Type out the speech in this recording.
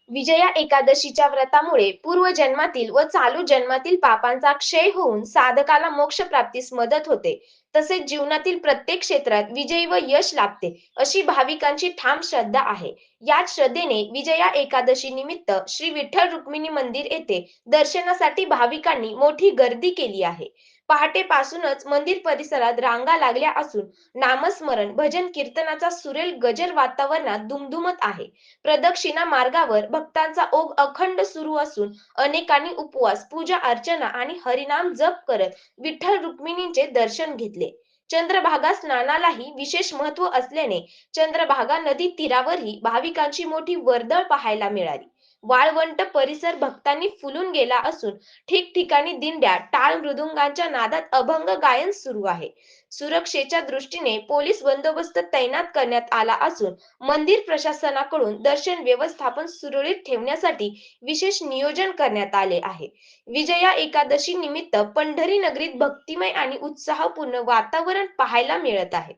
विजया एकादशीच्या व्रतामुळे पूर्वजन्मातील व चालू जन्मातील पापांचा क्षय होऊन साधकाला मोक्ष प्राप्तीस मदत होते. तसेच जीवनातील प्रत्येक क्षेत्रात विजयी व यश लाभते, अशी भाविकांची ठाम श्रद्धा आहे. याच श्रद्धेने विजया एकादशी निमित्त श्री विठ्ठल रुक्मिणी मंदिर येथे दर्शनासाठी भाविकांनी मोठी गर्दी केली आहे. पहाटेपासूनच मंदिर परिसरात रांगा लागल्या असून नामस्मरण, भजन कीर्तनाचा सुरेल गजर वातावरणात दुमदुमत आहे. प्रदक्षिणा मार्गावर भक्तांचा ओघ अखंड सुरू असून अनेकांनी उपवास, पूजा अर्चना आणि हरिनाम जप करत विठ्ठल रुक्मिणींचे दर्शन घेतले. चंद्रभागा स्नानालाही विशेष महत्त्व असल्याने चंद्रभागा नदी तीरावरही भाविकांची मोठी वर्दळ पाहायला मिळाली. वाळवंट परिसर भक्तांनी फुलून गेला असून ठिकठिकाणी दिंड्या, टाळ मृदुंगाच्या नादात अभंग गायन सुरू आहे. सुरक्षेच्या दृष्टीने पोलीस बंदोबस्त तैनात करण्यात आला असून मंदिर प्रशासनाकडून दर्शन व्यवस्थापन सुरळीत ठेवण्यासाठी विशेष नियोजन करण्यात आले आहे. विजया एकादशी निमित्त पंढरी नगरीत भक्तिमय आणि उत्साहपूर्ण वातावरण पाहायला मिळत आहे.